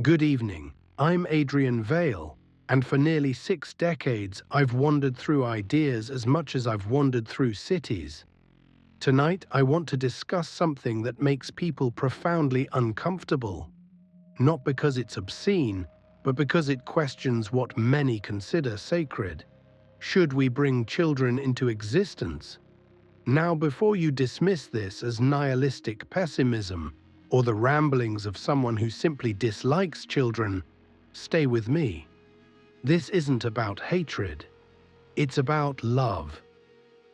Good evening, I'm Adrian Vale, and for nearly 6 decades I've wandered through ideas as much as I've wandered through cities. Tonight I want to discuss something that makes people profoundly uncomfortable. Not because it's obscene, but because it questions what many consider sacred. Should we bring children into existence? Now, before you dismiss this as nihilistic pessimism, or the ramblings of someone who simply dislikes children, stay with me. This isn't about hatred. It's about love.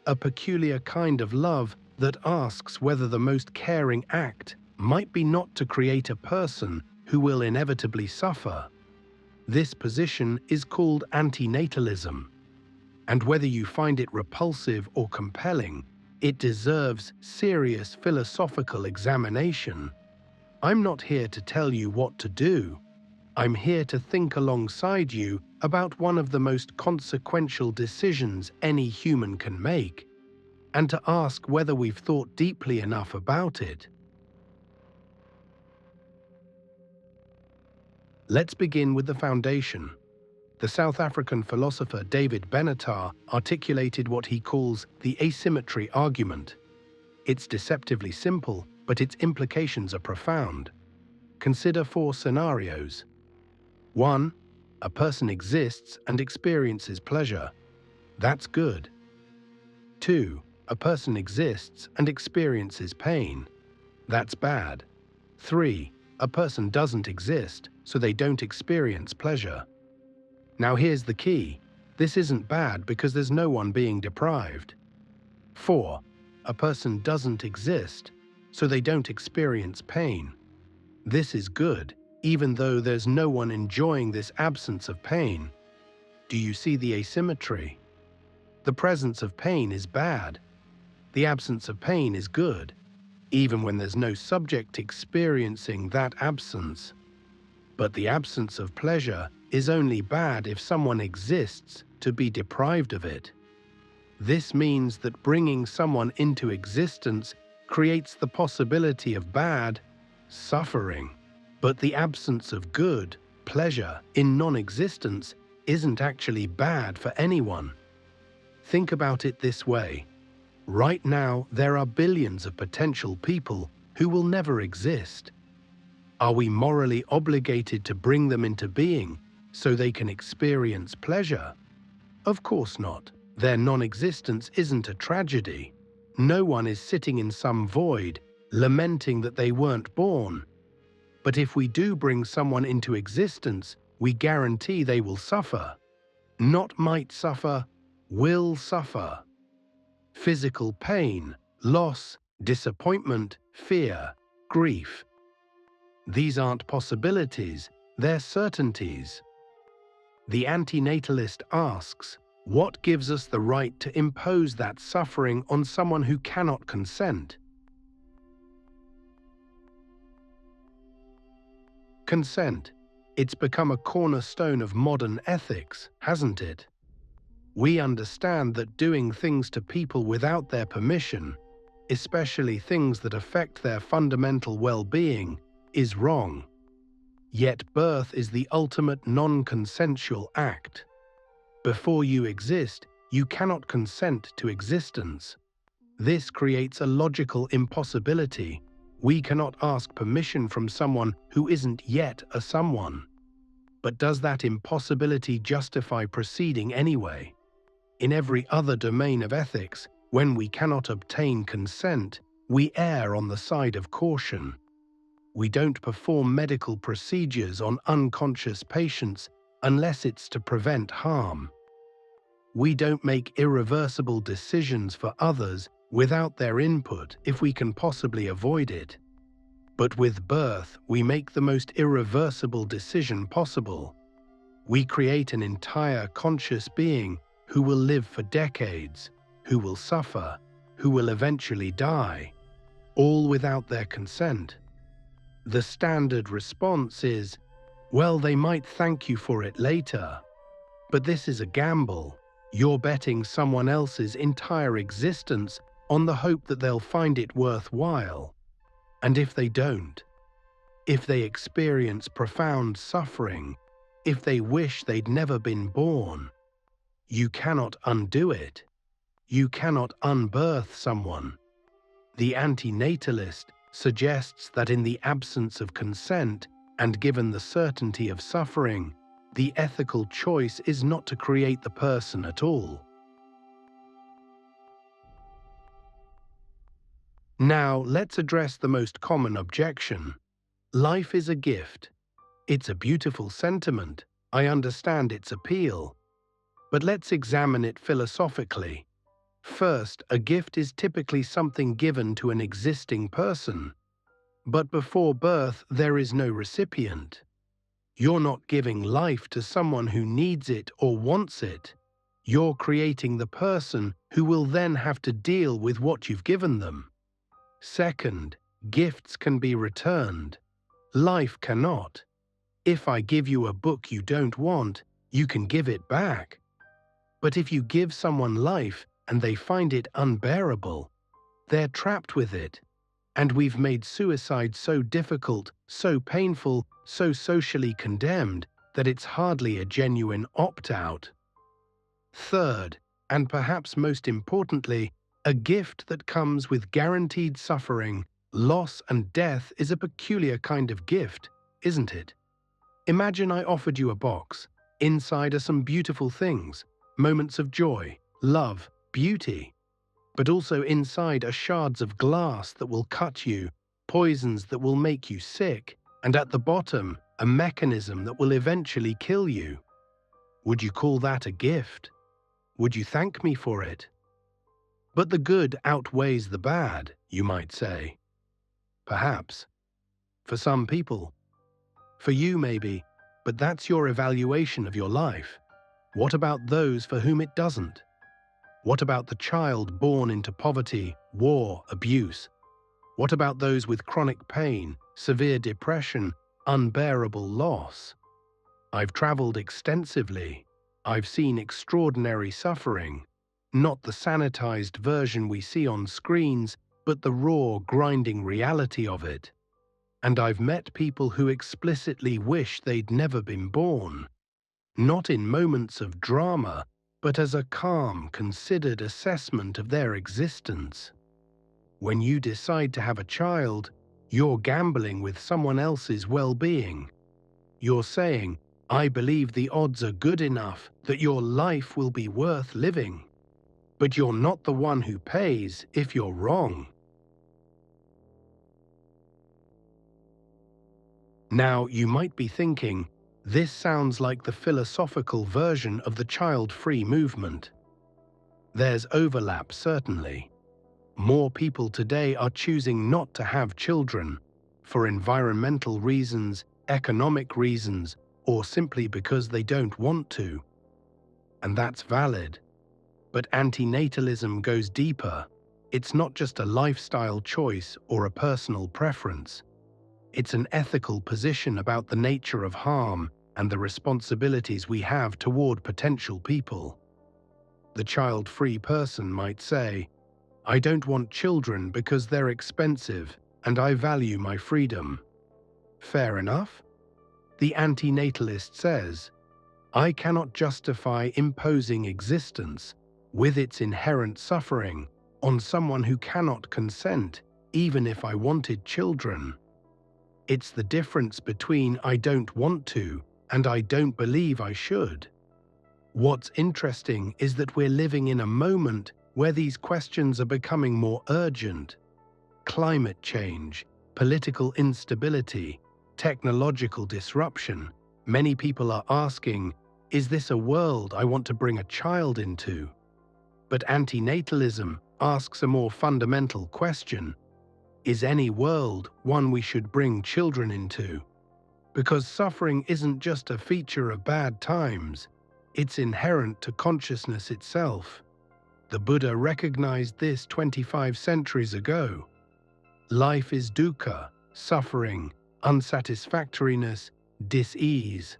A peculiar kind of love that asks whether the most caring act might be not to create a person who will inevitably suffer. This position is called antinatalism. And whether you find it repulsive or compelling, it deserves serious philosophical examination. I'm not here to tell you what to do. I'm here to think alongside you about one of the most consequential decisions any human can make, and to ask whether we've thought deeply enough about it. Let's begin with the foundation. The South African philosopher David Benatar articulated what he calls the asymmetry argument. It's deceptively simple, but its implications are profound. Consider 4 scenarios. 1. A person exists and experiences pleasure. That's good. 2. A person exists and experiences pain. That's bad. 3. A person doesn't exist, so they don't experience pleasure. Now here's the key. This isn't bad because there's no one being deprived. 4. A person doesn't exist, so they don't experience pain. This is good, even though there's no one enjoying this absence of pain. Do you see the asymmetry? The presence of pain is bad. The absence of pain is good, even when there's no subject experiencing that absence. But the absence of pleasure is only bad if someone exists to be deprived of it. This means that bringing someone into existence creates the possibility of bad, suffering. But the absence of good, pleasure, in non-existence isn't actually bad for anyone. Think about it this way. Right now, there are billions of potential people who will never exist. Are we morally obligated to bring them into being so they can experience pleasure? Of course not. Their non-existence isn't a tragedy. No one is sitting in some void, lamenting that they weren't born. But if we do bring someone into existence, we guarantee they will suffer. Not might suffer, will suffer. Physical pain, loss, disappointment, fear, grief. These aren't possibilities, they're certainties. The antinatalist asks, what gives us the right to impose that suffering on someone who cannot consent? Consent. It's become a cornerstone of modern ethics, hasn't it? We understand that doing things to people without their permission, especially things that affect their fundamental well-being, is wrong. Yet birth is the ultimate non-consensual act. Before you exist, you cannot consent to existence. This creates a logical impossibility. We cannot ask permission from someone who isn't yet a someone. But does that impossibility justify proceeding anyway? In every other domain of ethics, when we cannot obtain consent, we err on the side of caution. We don't perform medical procedures on unconscious patients unless it's to prevent harm. We don't make irreversible decisions for others without their input if we can possibly avoid it. But with birth, we make the most irreversible decision possible. We create an entire conscious being who will live for decades, who will suffer, who will eventually die, all without their consent. The standard response is, well, they might thank you for it later. But this is a gamble. You're betting someone else's entire existence on the hope that they'll find it worthwhile. And if they don't? if they experience profound suffering, if they wish they'd never been born. You cannot undo it. You cannot unbirth someone. The antinatalist suggests that in the absence of consent, and given the certainty of suffering, the ethical choice is not to create the person at all. Now, let's address the most common objection. Life is a gift. It's a beautiful sentiment. I understand its appeal. But let's examine it philosophically. First, a gift is typically something given to an existing person. But before birth, there is no recipient. You're not giving life to someone who needs it or wants it. You're creating the person who will then have to deal with what you've given them. Second, gifts can be returned. Life cannot. If I give you a book you don't want, you can give it back. But if you give someone life and they find it unbearable, they're trapped with it. And we've made suicide so difficult, so painful, so socially condemned that it's hardly a genuine opt-out. Third, and perhaps most importantly, a gift that comes with guaranteed suffering, loss, and death is a peculiar kind of gift, isn't it? Imagine I offered you a box. Inside are some beautiful things, moments of joy, love, beauty. But also inside are shards of glass that will cut you, poisons that will make you sick, and at the bottom, a mechanism that will eventually kill you. Would you call that a gift? Would you thank me for it? But the good outweighs the bad, you might say. Perhaps. For some people. For you, maybe, but that's your evaluation of your life. What about those for whom it doesn't? What about the child born into poverty, war, abuse? What about those with chronic pain, severe depression, unbearable loss? I've traveled extensively. I've seen extraordinary suffering, not the sanitized version we see on screens, but the raw, grinding reality of it. And I've met people who explicitly wish they'd never been born, not in moments of drama, but as a calm, considered assessment of their existence. When you decide to have a child, you're gambling with someone else's well-being. You're saying, I believe the odds are good enough that your life will be worth living. But you're not the one who pays if you're wrong. Now, you might be thinking, this sounds like the philosophical version of the child-free movement. There's overlap, certainly. More people today are choosing not to have children for environmental reasons, economic reasons, or simply because they don't want to. And that's valid. But antinatalism goes deeper. It's not just a lifestyle choice or a personal preference. It's an ethical position about the nature of harm and the responsibilities we have toward potential people. The child-free person might say, I don't want children because they're expensive and I value my freedom. Fair enough? The antinatalist says, I cannot justify imposing existence, with its inherent suffering, on someone who cannot consent, even if I wanted children. It's the difference between I don't want to and I don't believe I should. What's interesting is that we're living in a moment where these questions are becoming more urgent. Climate change, political instability, technological disruption. Many people are asking, is this a world I want to bring a child into? But antinatalism asks a more fundamental question. Is any world one we should bring children into? Because suffering isn't just a feature of bad times, it's inherent to consciousness itself. The Buddha recognized this 25 centuries ago. Life is dukkha, suffering, unsatisfactoriness, dis-ease.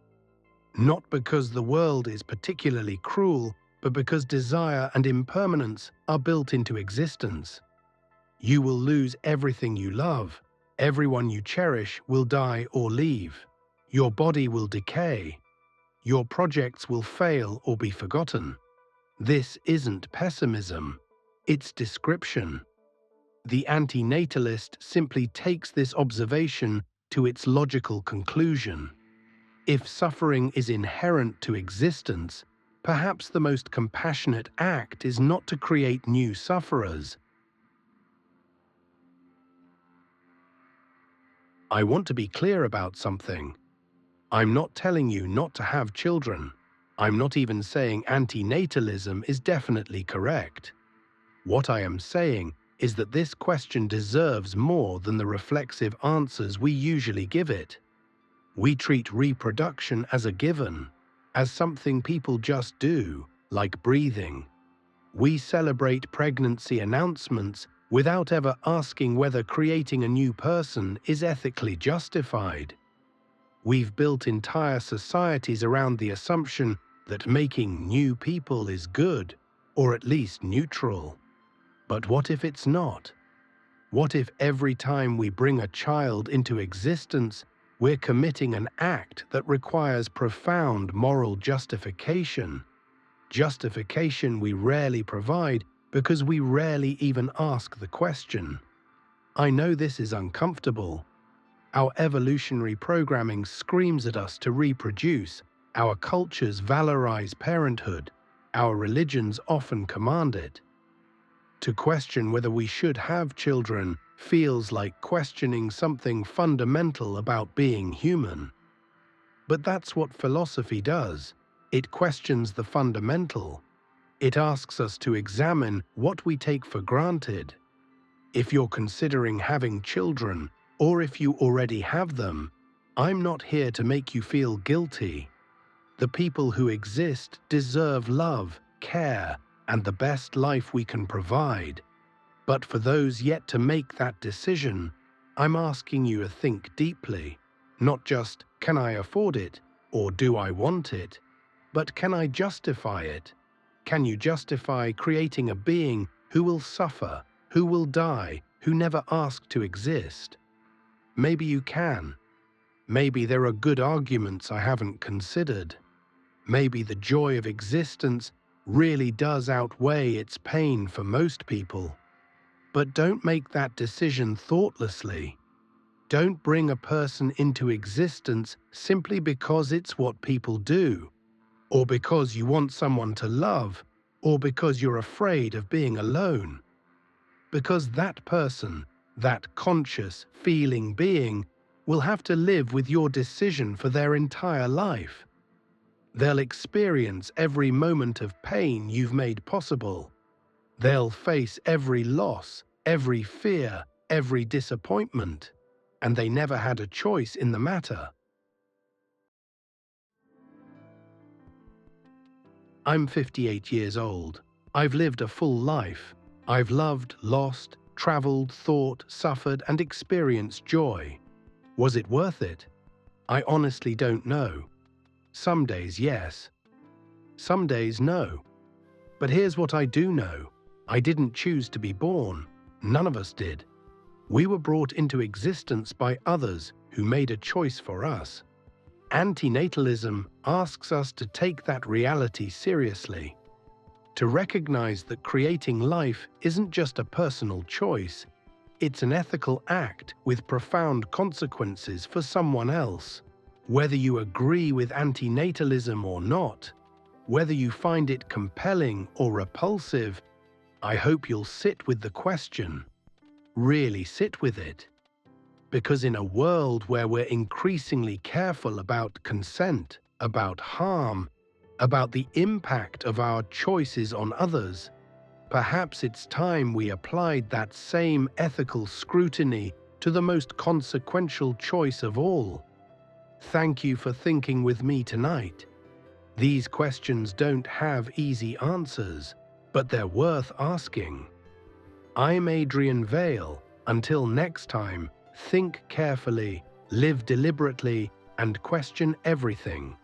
Not because the world is particularly cruel, but because desire and impermanence are built into existence. You will lose everything you love, Everyone you cherish will die or leave. Your body will decay. Your projects will fail or be forgotten. This isn't pessimism, it's description. The antinatalist simply takes this observation to its logical conclusion. If suffering is inherent to existence, perhaps the most compassionate act is not to create new sufferers. I want to be clear about something. I'm not telling you not to have children. I'm not even saying antinatalism is definitely correct. What I am saying is that this question deserves more than the reflexive answers we usually give it. We treat reproduction as a given, as something people just do, like breathing. We celebrate pregnancy announcements without ever asking whether creating a new person is ethically justified. We've built entire societies around the assumption that making new people is good, or at least neutral. But what if it's not? What if every time we bring a child into existence, we're committing an act that requires profound moral justification? Justification we rarely provide because we rarely even ask the question. I know this is uncomfortable. Our evolutionary programming screams at us to reproduce. Our cultures valorize parenthood. Our religions often command it. To question whether we should have children feels like questioning something fundamental about being human. But that's what philosophy does. It questions the fundamental. It asks us to examine what we take for granted. If you're considering having children, or if you already have them, I'm not here to make you feel guilty. The people who exist deserve love, care, and the best life we can provide. But for those yet to make that decision, I'm asking you to think deeply. Not just, can I afford it, or do I want it? But can I justify it? Can you justify creating a being who will suffer, who will die, who never asked to exist? Maybe you can. Maybe there are good arguments I haven't considered. Maybe the joy of existence really does outweigh its pain for most people. But don't make that decision thoughtlessly. Don't bring a person into existence simply because it's what people do, or because you want someone to love, or because you're afraid of being alone. Because that person, that conscious, feeling being, will have to live with your decision for their entire life. They'll experience every moment of pain you've made possible. They'll face every loss, every fear, every disappointment, and they never had a choice in the matter. I'm 58 years old. I've lived a full life. I've loved, lost, traveled, thought, suffered, and experienced joy. Was it worth it? I honestly don't know. Some days, yes. Some days, no. But here's what I do know. I didn't choose to be born. None of us did. We were brought into existence by others who made a choice for us. Antinatalism asks us to take that reality seriously, to recognize that creating life isn't just a personal choice, it's an ethical act with profound consequences for someone else. Whether you agree with antinatalism or not, whether you find it compelling or repulsive, I hope you'll sit with the question. Really sit with it. Because in a world where we're increasingly careful about consent, about harm, about the impact of our choices on others, perhaps it's time we applied that same ethical scrutiny to the most consequential choice of all. Thank you for thinking with me tonight. These questions don't have easy answers, but they're worth asking. I'm Adrian Vale. Until next time, think carefully, live deliberately, and question everything.